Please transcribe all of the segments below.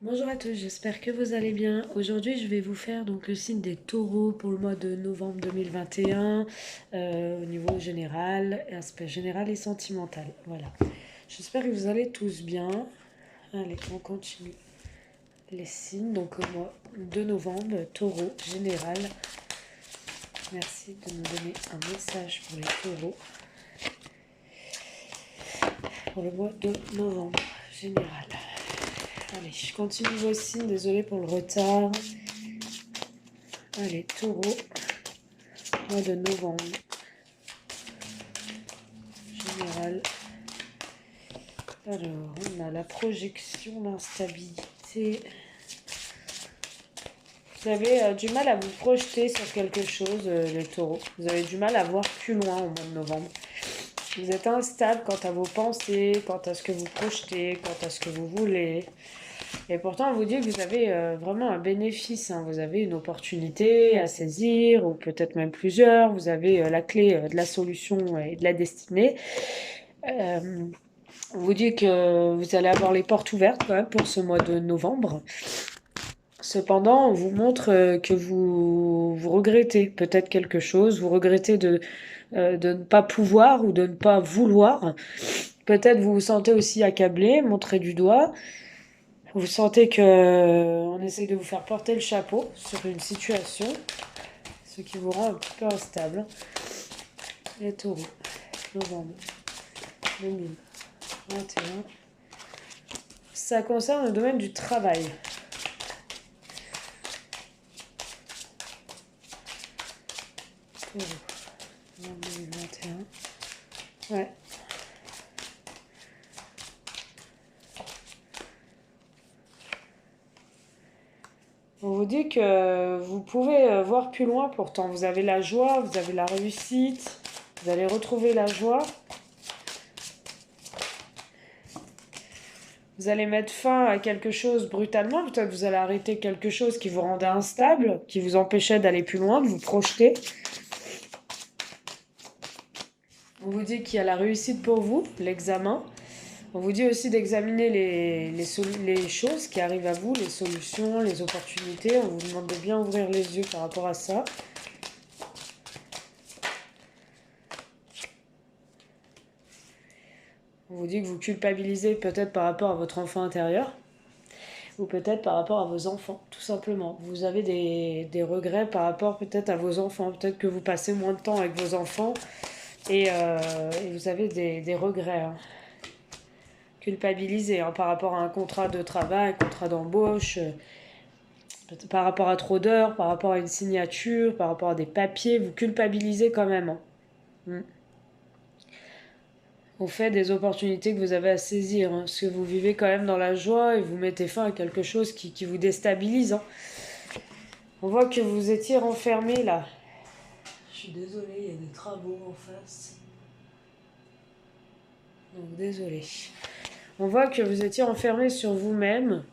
Bonjour à tous, j'espère que vous allez bien. Aujourd'hui, je vais vous faire donc le signe des taureaux pour le mois de novembre 2021 au niveau général, aspect général et sentimental. Voilà. J'espère que vous allez tous bien. Allez, on continue les signes. Donc au mois de novembre, taureau général. Merci de me donner un message pour les taureaux pour le mois de novembre général. Allez, je continue vos signes, désolée pour le retard. Allez, taureau, mois de novembre, général. Alors, on a la projection, l'instabilité. Vous avez du mal à vous projeter sur quelque chose, les taureaux. Vous avez du mal à voir plus loin au mois de novembre. Vous êtes instable quant à vos pensées, quant à ce que vous projetez, quant à ce que vous voulez. Et pourtant, on vous dit que vous avez vraiment un bénéfice, hein. Vous avez une opportunité à saisir, ou peut-être même plusieurs. Vous avez la clé de la solution et de la destinée. On vous dit que vous allez avoir les portes ouvertes quand même pour ce mois de novembre. Cependant, on vous montre que vous regrettez peut-être quelque chose, vous regrettez de ne pas pouvoir ou de ne pas vouloir. Peut-être vous vous sentez aussi accablé, montré du doigt. Vous sentez que on essaye de vous faire porter le chapeau sur une situation, ce qui vous rend un petit peu instable. Les taureaux, novembre 2021. Ça concerne le domaine du travail. Taureau, novembre 2021. Ouais. On vous dit que vous pouvez voir plus loin pourtant. Vous avez la joie, vous avez la réussite, vous allez retrouver la joie. Vous allez mettre fin à quelque chose brutalement, peut-être vous allez arrêter quelque chose qui vous rendait instable, qui vous empêchait d'aller plus loin, de vous projeter. On vous dit qu'il y a la réussite pour vous, l'examen. On vous dit aussi d'examiner les choses qui arrivent à vous, les solutions, les opportunités. On vous demande de bien ouvrir les yeux par rapport à ça. On vous dit que vous culpabilisez peut-être par rapport à votre enfant intérieur, ou peut-être par rapport à vos enfants, tout simplement. Vous avez des regrets par rapport peut-être à vos enfants. Peut-être que vous passez moins de temps avec vos enfants et vous avez des regrets, hein. Culpabilisés, hein, par rapport à un contrat de travail, un contrat d'embauche, par rapport à trop d'heures, par rapport à une signature, par rapport à des papiers. Vous culpabilisez quand même, hein. Mm. Au fait des opportunités que vous avez à saisir, hein, parce que vous vivez quand même dans la joie et vous mettez fin à quelque chose qui vous déstabilise, hein. On voit que vous étiez renfermé là. Je suis désolée, il y a des travaux en face. Donc désolée. On voit que vous étiez enfermé sur vous-même.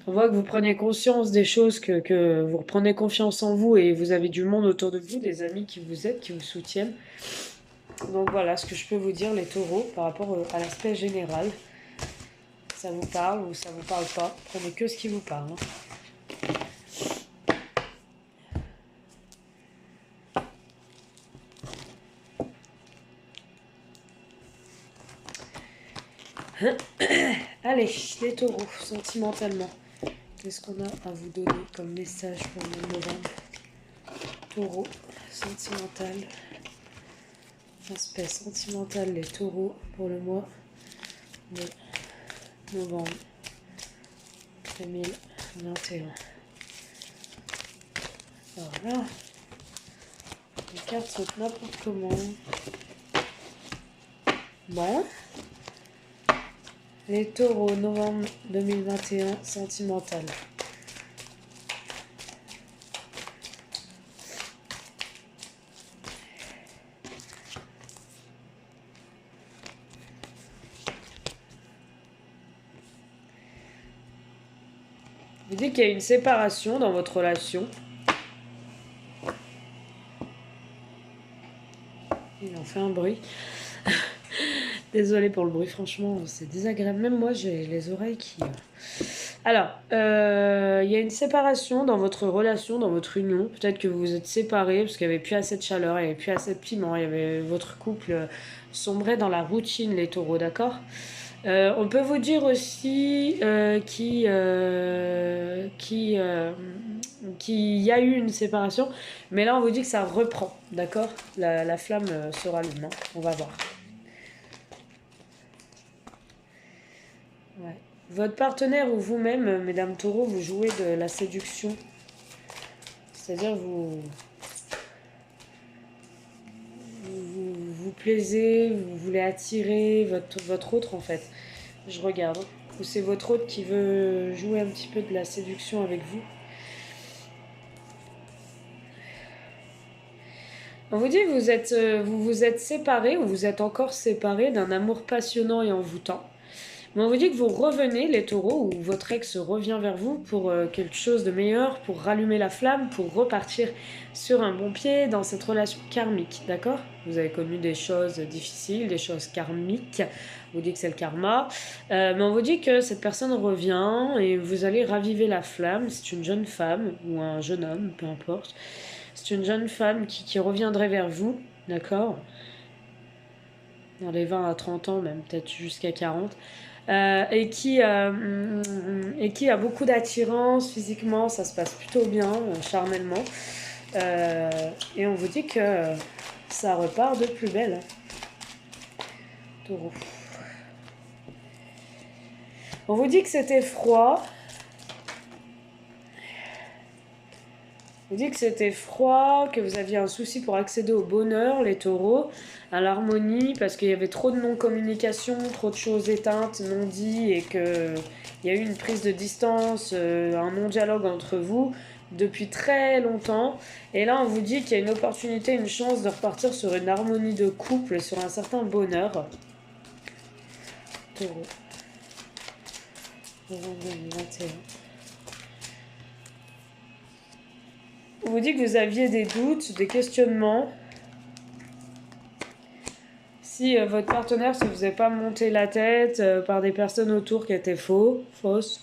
On voit que vous prenez conscience des choses, que vous reprenez confiance en vous et vous avez du monde autour de vous, des amis qui vous aident, qui vous soutiennent. Donc voilà ce que je peux vous dire, les taureaux, par rapport à l'aspect général. Ça vous parle ou ça vous parle pas. Prenez que ce qui vous parle, hein. Allez, les taureaux, sentimentalement. Qu'est-ce qu'on a à vous donner comme message pour le mois de novembre? Taureau, sentimental. Aspect sentimental, les taureaux, pour le mois de novembre 2021. Voilà. Les cartes sautent n'importe comment. Bon. Les taureaux, novembre 2021, sentimental. Vous dites qu'il y a une séparation dans votre relation. Il en fait un bruit. Désolée pour le bruit, franchement, c'est désagréable. Même moi, j'ai les oreilles qui... Alors, il y a une séparation dans votre relation, dans votre union. Peut-être que vous vous êtes séparés parce qu'il n'y avait plus assez de chaleur, il n'y avait plus assez de piment, il y avait votre couple sombrait dans la routine, les taureaux, d'accord? On peut vous dire aussi qu'il y a eu une séparation, mais là on vous dit que ça reprend, d'accord? La flamme se rallume, hein. On va voir. Ouais. Votre partenaire ou vous-même, mesdames taureaux, vous jouez de la séduction. C'est-à-dire vous plaisez, vous voulez attirer votre autre en fait. Je regarde. Ou c'est votre autre qui veut jouer un petit peu de la séduction avec vous. On vous dit que vous vous êtes séparés ou vous êtes encore séparés d'un amour passionnant et envoûtant. Mais on vous dit que vous revenez, les taureaux, ou votre ex revient vers vous pour quelque chose de meilleur, pour rallumer la flamme, pour repartir sur un bon pied dans cette relation karmique, d'accord? Vous avez connu des choses difficiles, des choses karmiques, on vous dit que c'est le karma, mais on vous dit que cette personne revient et vous allez raviver la flamme. C'est une jeune femme ou un jeune homme, peu importe. C'est une jeune femme qui reviendrait vers vous, d'accord? Dans les 20 à 30 ans, même peut-être jusqu'à 40. Et qui a beaucoup d'attirance physiquement, ça se passe plutôt bien, charnellement. Et on vous dit que ça repart de plus belle. Taureau. On vous dit que c'était froid. On vous dit que c'était froid, que vous aviez un souci pour accéder au bonheur, les taureaux, à l'harmonie, parce qu'il y avait trop de non-communication, trop de choses éteintes, non dites, et qu'il y a eu une prise de distance, un non-dialogue entre vous depuis très longtemps. Et là, on vous dit qu'il y a une opportunité, une chance de repartir sur une harmonie de couple, sur un certain bonheur. Taureau. 2021. On vous dit que vous aviez des doutes, des questionnements. Si votre partenaire se faisait pas monter la tête par des personnes autour qui étaient fausses.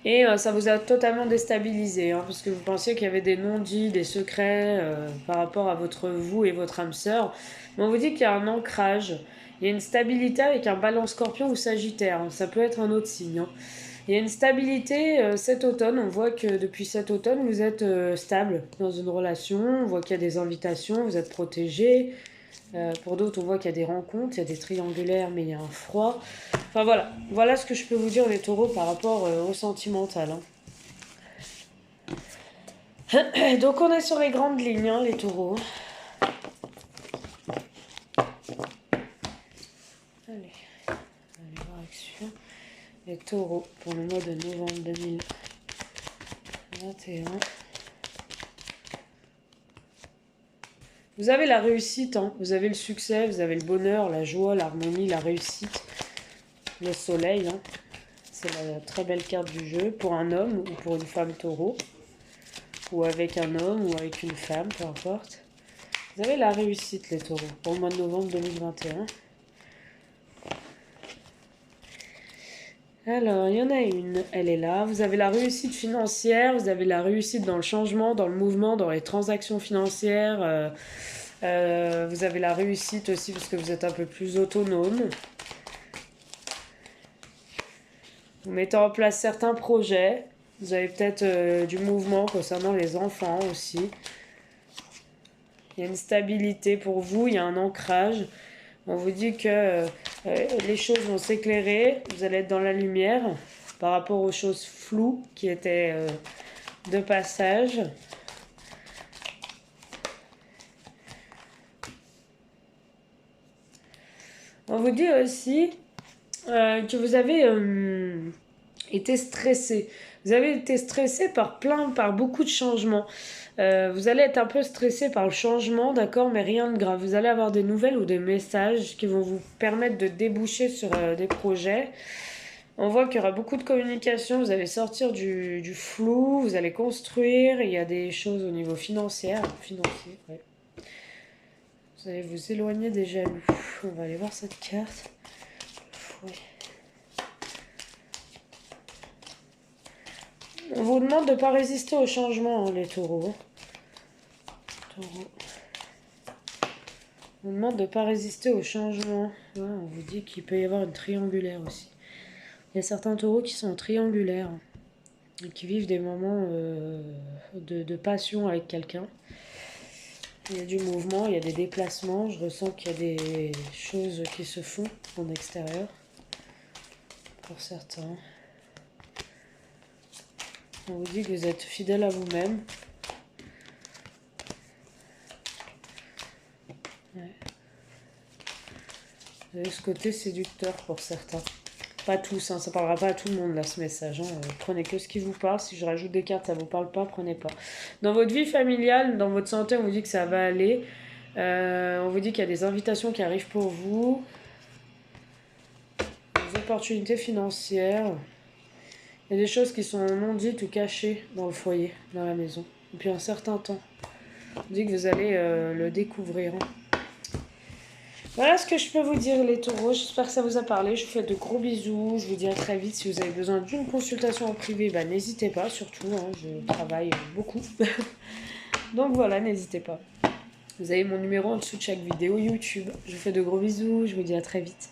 Et ça vous a totalement déstabilisé, hein, parce que vous pensiez qu'il y avait des non-dits, des secrets par rapport à vous et votre âme sœur. Mais on vous dit qu'il y a un ancrage, il y a une stabilité avec un balance scorpion ou sagittaire. Ça peut être un autre signe, hein. Il y a une stabilité cet automne. On voit que depuis cet automne, vous êtes stable dans une relation. On voit qu'il y a des invitations, vous êtes protégé. Pour d'autres, on voit qu'il y a des rencontres, il y a des triangulaires, mais il y a un froid. Enfin voilà, voilà ce que je peux vous dire les taureaux par rapport au sentimental, hein. Donc on est sur les grandes lignes, hein, les taureaux. Allez, on va aller voir avec celui-là. Les taureaux pour le mois de novembre 2021. Vous avez la réussite, hein. Vous avez le succès, vous avez le bonheur, la joie, l'harmonie, la réussite. Le soleil, hein. C'est la très belle carte du jeu pour un homme ou pour une femme taureau. Ou avec un homme ou avec une femme, peu importe. Vous avez la réussite, les taureaux, pour le mois de novembre 2021. Alors, il y en a une, elle est là. Vous avez la réussite financière, vous avez la réussite dans le changement, dans le mouvement, dans les transactions financières. Vous avez la réussite aussi parce que vous êtes un peu plus autonome. Vous mettez en place certains projets. Vous avez peut-être du mouvement concernant les enfants aussi. Il y a une stabilité pour vous, il y a un ancrage. On vous dit que les choses vont s'éclairer, vous allez être dans la lumière par rapport aux choses floues qui étaient de passage. On vous dit aussi que vous avez été stressé. Vous avez été stressé par beaucoup de changements. Vous allez être un peu stressé par le changement, d'accord, mais rien de grave. Vous allez avoir des nouvelles ou des messages qui vont vous permettre de déboucher sur des projets. On voit qu'il y aura beaucoup de communication, vous allez sortir du flou, vous allez construire, il y a des choses au niveau financier, ouais. Vous allez vous éloigner des jaloux. On va aller voir cette carte. Oui. On vous demande de ne pas résister au changement, hein, les taureaux. Taureau. On vous demande de ne pas résister au changement. Ouais, on vous dit qu'il peut y avoir une triangulaire aussi. Il y a certains taureaux qui sont triangulaires et qui vivent des moments de passion avec quelqu'un. Il y a du mouvement, il y a des déplacements. Je ressens qu'il y a des choses qui se font en extérieur. Pour certains. On vous dit que vous êtes fidèle à vous-même. Ouais. Vous avez ce côté séducteur pour certains. Pas tous, hein, ça parlera pas à tout le monde là ce message. Hein. Prenez que ce qui vous parle. Si je rajoute des cartes, ça vous parle pas, prenez pas. Dans votre vie familiale, dans votre santé, on vous dit que ça va aller. On vous dit qu'il y a des invitations qui arrivent pour vous. Des opportunités financières. Il y a des choses qui sont non dites ou cachées dans le foyer, dans la maison. Depuis un certain temps. On vous dit que vous allez le découvrir. Hein. Voilà ce que je peux vous dire les taureaux, j'espère que ça vous a parlé, je vous fais de gros bisous, je vous dis à très vite, si vous avez besoin d'une consultation en privé, bah, n'hésitez pas surtout, hein, je travaille beaucoup, donc voilà, n'hésitez pas. Vous avez mon numéro en dessous de chaque vidéo YouTube, je vous fais de gros bisous, je vous dis à très vite.